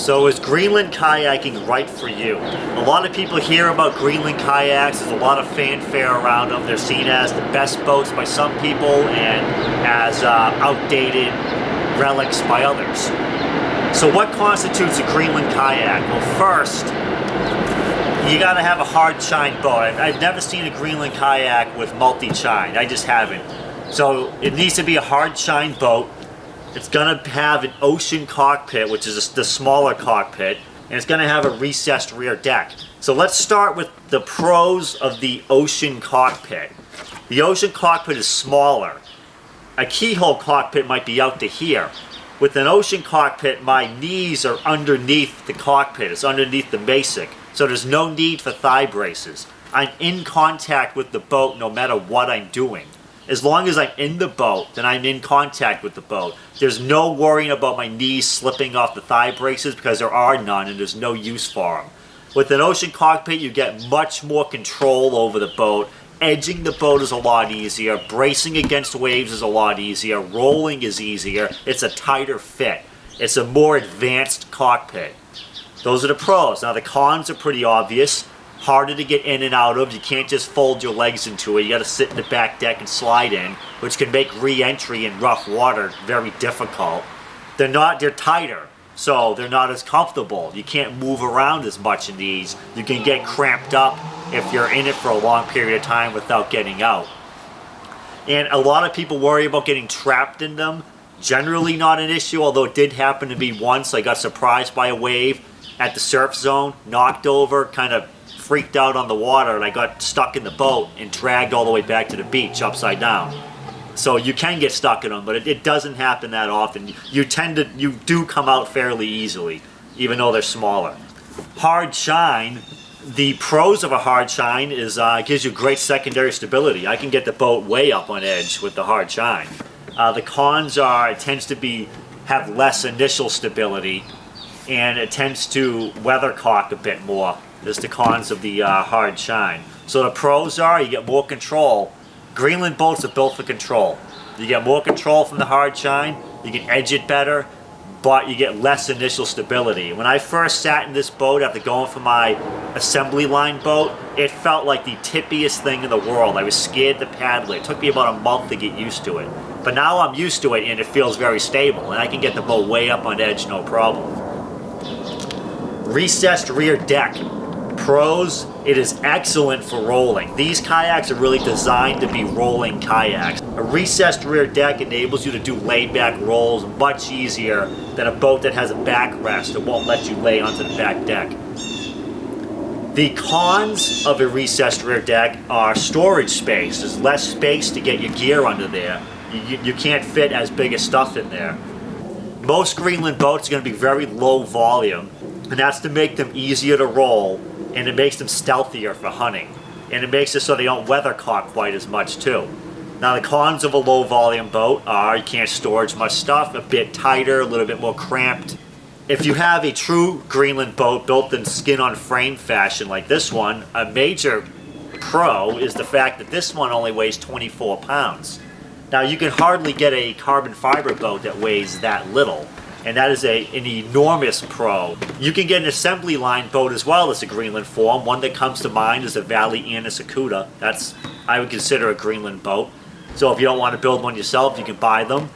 So is Greenland kayaking right for you? A lot of people hear about Greenland kayaks. There's a lot of fanfare around them. They're seen as the best boats by some people and as outdated relics by others. So what constitutes a Greenland kayak? Well, first, you gotta have a hard chine boat. I've never seen a Greenland kayak with multi-chine. I just haven't. So it needs to be a hard chine boat. It's gonna have an ocean cockpit, which is the smaller cockpit, and it's gonna have a recessed rear deck. So let's start with the pros of the ocean cockpit. The ocean cockpit is smaller. A keyhole cockpit might be out to here. With an ocean cockpit, my knees are underneath the cockpit. It's underneath the basic. So there's no need for thigh braces. I'm in contact with the boat no matter what I'm doing. As long as I'm in the boat, then I'm in contact with the boat. There's no worrying about my knees slipping off the thigh braces because there are none and there's no use for them. With an ocean cockpit, you get much more control over the boat. Edging the boat is a lot easier. Bracing against waves is a lot easier. Rolling is easier. It's a tighter fit. It's a more advanced cockpit. Those are the pros. Now the cons are pretty obvious. Harder to get in and out of. You can't just fold your legs into it. You got to sit in the back deck and slide in, which can make re-entry in rough water very difficult. They're tighter, so they're not as comfortable. You can't move around as much in these. You can get cramped up if you're in it for a long period of time without getting out. And a lot of people worry about getting trapped in them. Generally not an issue, although it did happen to be once. I got surprised by a wave at the surf zone, knocked over, kind of freaked out on the water, and I got stuck in the boat and dragged all the way back to the beach upside down. So you can get stuck in them, but it doesn't happen that often. You do come out fairly easily, even though they're smaller. Hard chine, the pros of a hard chine is it gives you great secondary stability. I can get the boat way up on edge with the hard chine. The cons are it tends to have less initial stability, and it tends to weathercock a bit more. There's the cons of the hard chine. So the pros are you get more control. Greenland boats are built for control. You get more control from the hard chine, you can edge it better, but you get less initial stability. When I first sat in this boat after going for my assembly line boat, it felt like the tippiest thing in the world. I was scared to paddle it. It took me about a month to get used to it. But now I'm used to it and it feels very stable, and I can get the boat way up on edge no problem. Recessed rear deck. Pros, it is excellent for rolling. These kayaks are really designed to be rolling kayaks. A recessed rear deck enables you to do laid back rolls much easier than a boat that has a backrest. It won't let you lay onto the back deck. The cons of a recessed rear deck are storage space. There's less space to get your gear under there. You can't fit as big as stuff in there. Most Greenland boats are going to be very low volume, and that's to make them easier to roll, and it makes them stealthier for hunting. And it makes it so they don't weathercock quite as much too. Now the cons of a low volume boat are you can't store as much stuff, a bit tighter, a little bit more cramped. If you have a true Greenland boat built in skin on frame fashion like this one, a major pro is the fact that this one only weighs 24 pounds. Now you can hardly get a carbon fiber boat that weighs that little, and that is an enormous pro. You can get an assembly line boat as well as a Greenland form. One that comes to mind is a Valley Anisakuta. That's, I would consider, a Greenland boat. So if you don't want to build one yourself, you can buy them.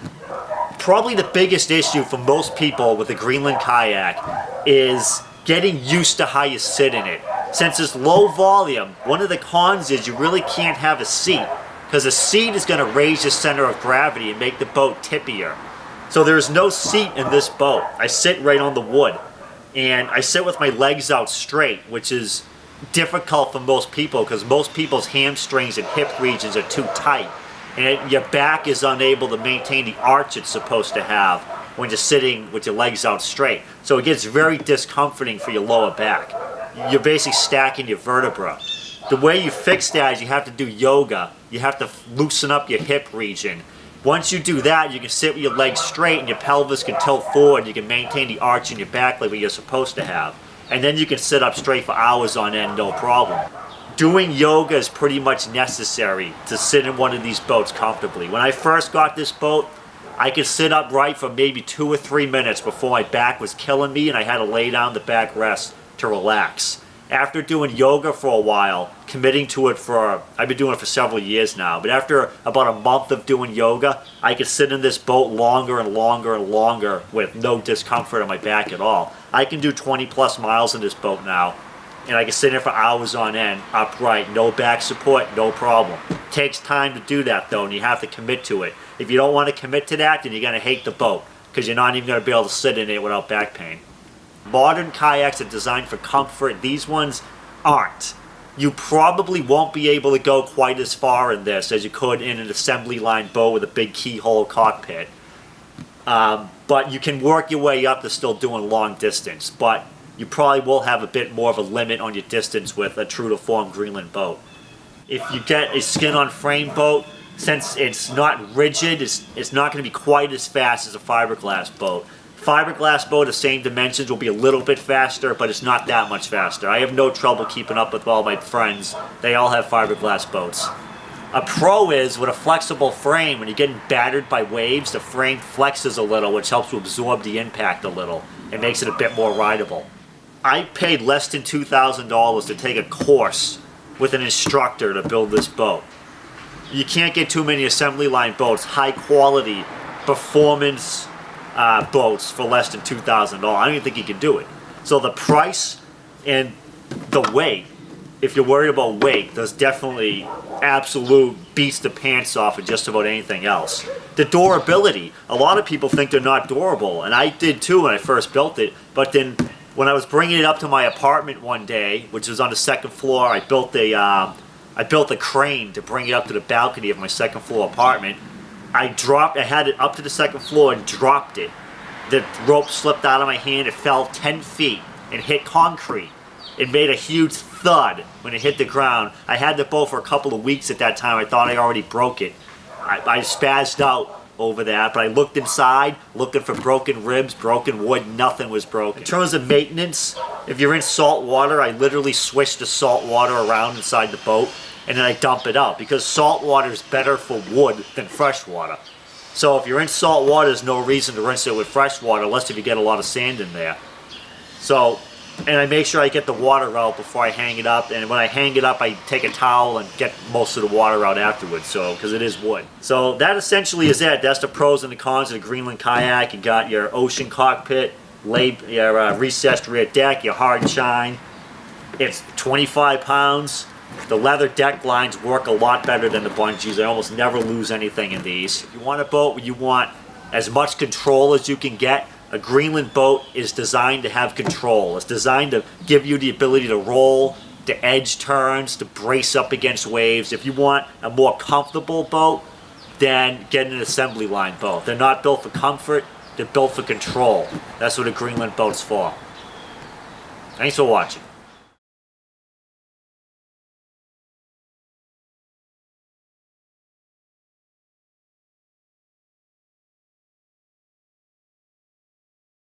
Probably the biggest issue for most people with a Greenland kayak is getting used to how you sit in it. Since it's low volume, one of the cons is you really can't have a seat, because a seat is going to raise your center of gravity and make the boat tippier. So there's no seat in this boat. I sit right on the wood, and I sit with my legs out straight, which is difficult for most people because most people's hamstrings and hip regions are too tight, and your back is unable to maintain the arch it's supposed to have when you're sitting with your legs out straight. So it gets very discomforting for your lower back. You're basically stacking your vertebra. The way you fix that is you have to do yoga. You have to loosen up your hip region. Once you do that, you can sit with your legs straight and your pelvis can tilt forward. You can maintain the arch in your back like what you're supposed to have. And then you can sit up straight for hours on end, no problem. Doing yoga is pretty much necessary to sit in one of these boats comfortably. When I first got this boat, I could sit upright for maybe 2 or 3 minutes before my back was killing me and I had to lay down the back rest to relax. After doing yoga for a while, committing to it I've been doing it for several years now, but after about a month of doing yoga, I could sit in this boat longer and longer and longer with no discomfort in my back at all. I can do 20 plus miles in this boat now, and I can sit in for hours on end, upright, no back support, no problem. It takes time to do that though, and you have to commit to it. If you don't want to commit to that, then you're going to hate the boat, because you're not even going to be able to sit in it without back pain. Modern kayaks are designed for comfort. These ones aren't. You probably won't be able to go quite as far in this as you could in an assembly line boat with a big keyhole cockpit. But you can work your way up to still doing long distance. But you probably will have a bit more of a limit on your distance with a true to form Greenland boat. If you get a skin-on-frame boat, since it's not rigid, it's not going to be quite as fast as a fiberglass boat. Fiberglass boat of same dimensions will be a little bit faster, but it's not that much faster. I have no trouble keeping up with all my friends. They all have fiberglass boats. A pro is, with a flexible frame, when you're getting battered by waves, the frame flexes a little, which helps to absorb the impact a little. It makes it a bit more rideable. I paid less than $2,000 to take a course with an instructor to build this boat. You can't get too many assembly line boats, high quality, performance boats for less than $2,000. I don't even think you can do it. So the price and the weight, if you're worried about weight, there's definitely absolute beats the pants off of just about anything else. The durability, a lot of people think they're not durable, and I did too when I first built it, but then when I was bringing it up to my apartment one day, which was on the second floor, I built a crane to bring it up to the balcony of my second floor apartment. I had it up to the second floor and dropped it. The rope slipped out of my hand, it fell 10 feet and hit concrete. It made a huge thud when it hit the ground. I had the boat for a couple of weeks at that time. I thought I already broke it. I spazzed out over that, but I looked inside, looking for broken ribs, broken wood, nothing was broken. In terms of maintenance, if you're in salt water, I literally swish the salt water around inside the boat, and then I dump it out, because salt water is better for wood than fresh water. So if you're in salt water, there's no reason to rinse it with fresh water, unless if you get a lot of sand in there. So, and I make sure I get the water out before I hang it up, and when I hang it up, I take a towel and get most of the water out afterwards, so, because it is wood. So that essentially is it. That's the pros and the cons of the Greenland Kayak. You got your ocean cockpit, your recessed rear deck, your hard shine. It's 25 pounds. The leather deck lines work a lot better than the bungees. I almost never lose anything in these. If you want a boat where you want as much control as you can get, a Greenland boat is designed to have control. It's designed to give you the ability to roll, to edge turns, to brace up against waves. If you want a more comfortable boat, then get an assembly line boat. They're not built for comfort, they're built for control. That's what a Greenland boat's for. Thanks for watching.